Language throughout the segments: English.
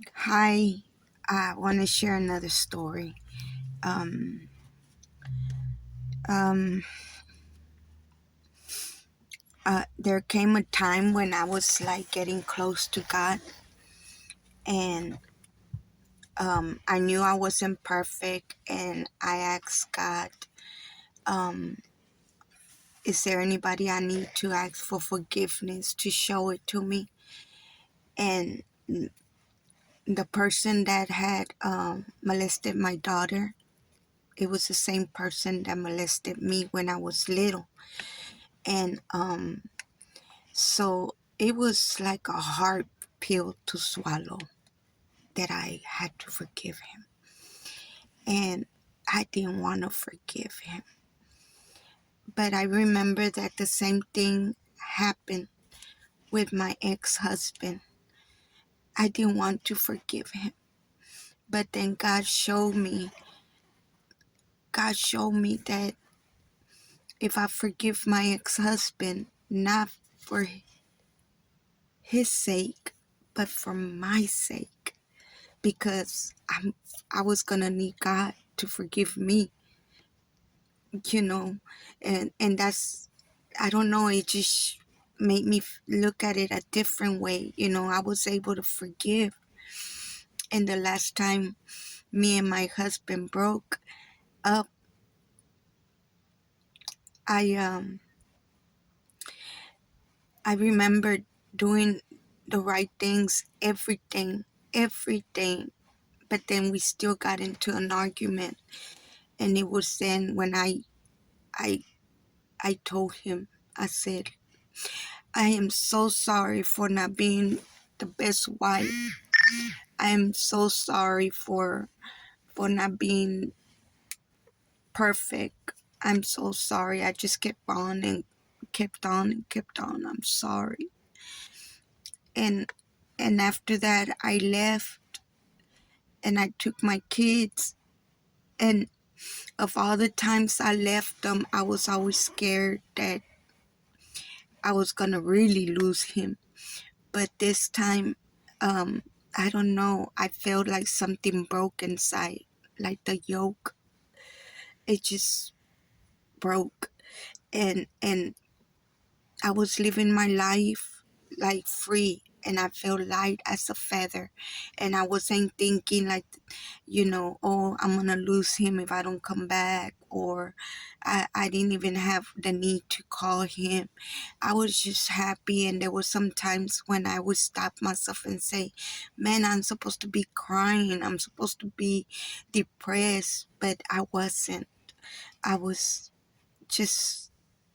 Hi, I want to share another story. Um, um, there came a time when I was like getting close to God, and I knew I wasn't perfect, and I asked God, um, "Is there anybody I need to ask for forgiveness to show it to me?" And the person that had molested my daughter, it was the same person that molested me when I was little, and so it was like a hard pill to swallow that I had to forgive him. And I didn't want to forgive him. But I remember that the same thing happened with my ex-husband. I didn't want to forgive him. But then God showed me that if I forgive my ex-husband, not for his sake, but for my sake, because I was gonna need God to forgive me, you know, and that's, I don't know, it just made me look at it a different way. I was able to forgive. And the last time me and my husband broke up, I I remember doing the right things, everything, but then we still got into an argument. And it was then when I I told him, I said, I am so sorry for not being the best wife. I am so sorry for not being perfect. I'm so sorry. I just kept on and kept on and kept on. I'm sorry. And after that I left and I took my kids, and of all the times I left them, I was always scared that I was gonna really lose him. But this time, I don't know, I felt like something broke inside, like the yoke, it just broke. And I was living my life like free, and I felt light as a feather. And I wasn't thinking like, oh, I'm gonna lose him if I don't come back, or I didn't even have the need to call him. I was just happy. And there were some times when I would stop myself and say, man, I'm supposed to be crying, I'm supposed to be depressed, but I wasn't. I was just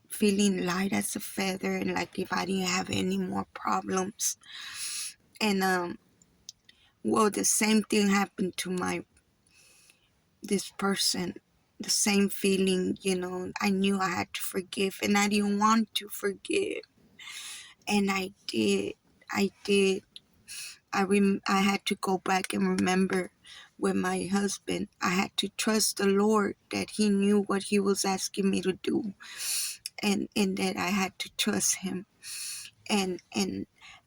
feeling light as a feather, and like if I didn't have any more problems. And well, the same thing happened to this person. The same feeling, I knew I had to forgive, and I didn't want to forgive, and I did. I had to go back and remember with my husband. I had to trust the Lord that he knew what he was asking me to do, and that I had to trust him. And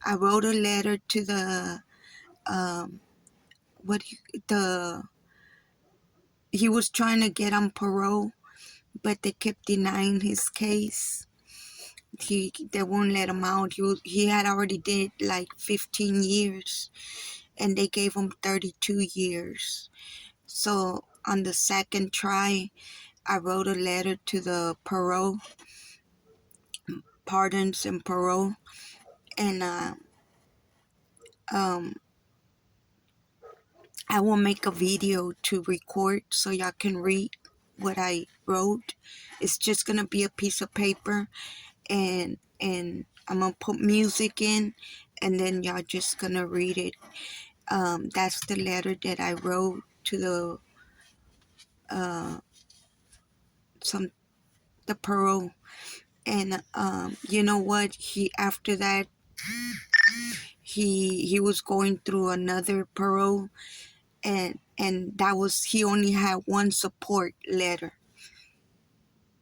I wrote a letter to the what the he was trying to get on parole, but they kept denying his case. They won't let him out. He had already did like 15 years, and they gave him 32 years. So on the second try, I wrote a letter to the parole pardons and parole, and um I will make a video to record so y'all can read what I wrote. It's just gonna be a piece of paper, and I'm gonna put music in, and then y'all just gonna read it. That's the letter that I wrote to some the parole. And you know what? He after that he was going through another parole, and that was, he only had one support letter,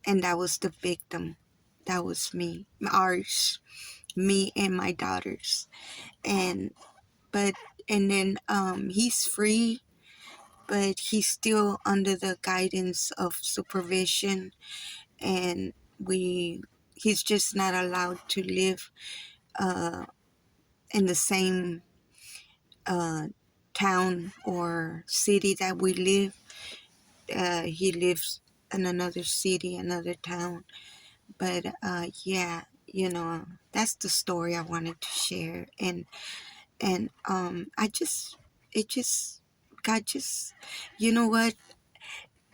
and that was the victim. That was me, ours, me and my daughters. And but and then he's free, but he's still under the guidance of supervision, and he's just not allowed to live uh, in the same uh, town or city that we live. He lives in another city, another town. But yeah, that's the story I wanted to share. And I just, it just, God just, you know what?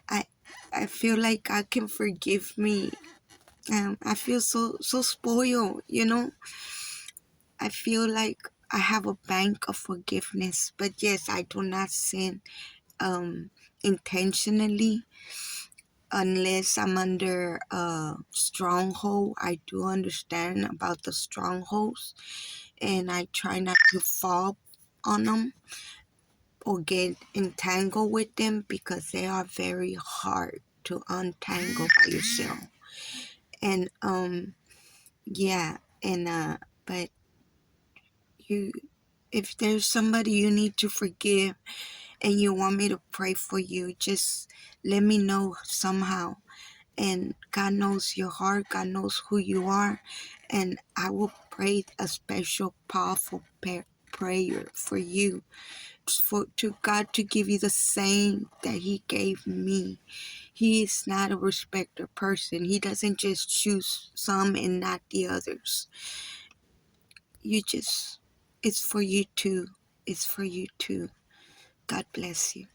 I I feel like God can forgive me. I feel so spoiled. I feel like I have a bank of forgiveness. But yes, I do not sin intentionally unless I'm under a stronghold. I do understand about the strongholds, and I try not to fall on them or get entangled with them, because they are very hard to untangle by yourself. And yeah, and but you, if there's somebody you need to forgive and you want me to pray for you, just let me know somehow. And God knows your heart, God knows who you are, and I will pray a special powerful prayer for you, to God to give you the same that He gave me. He is not a respecter person. He doesn't just choose some and not the others. It's for you too. It's for you too. God bless you.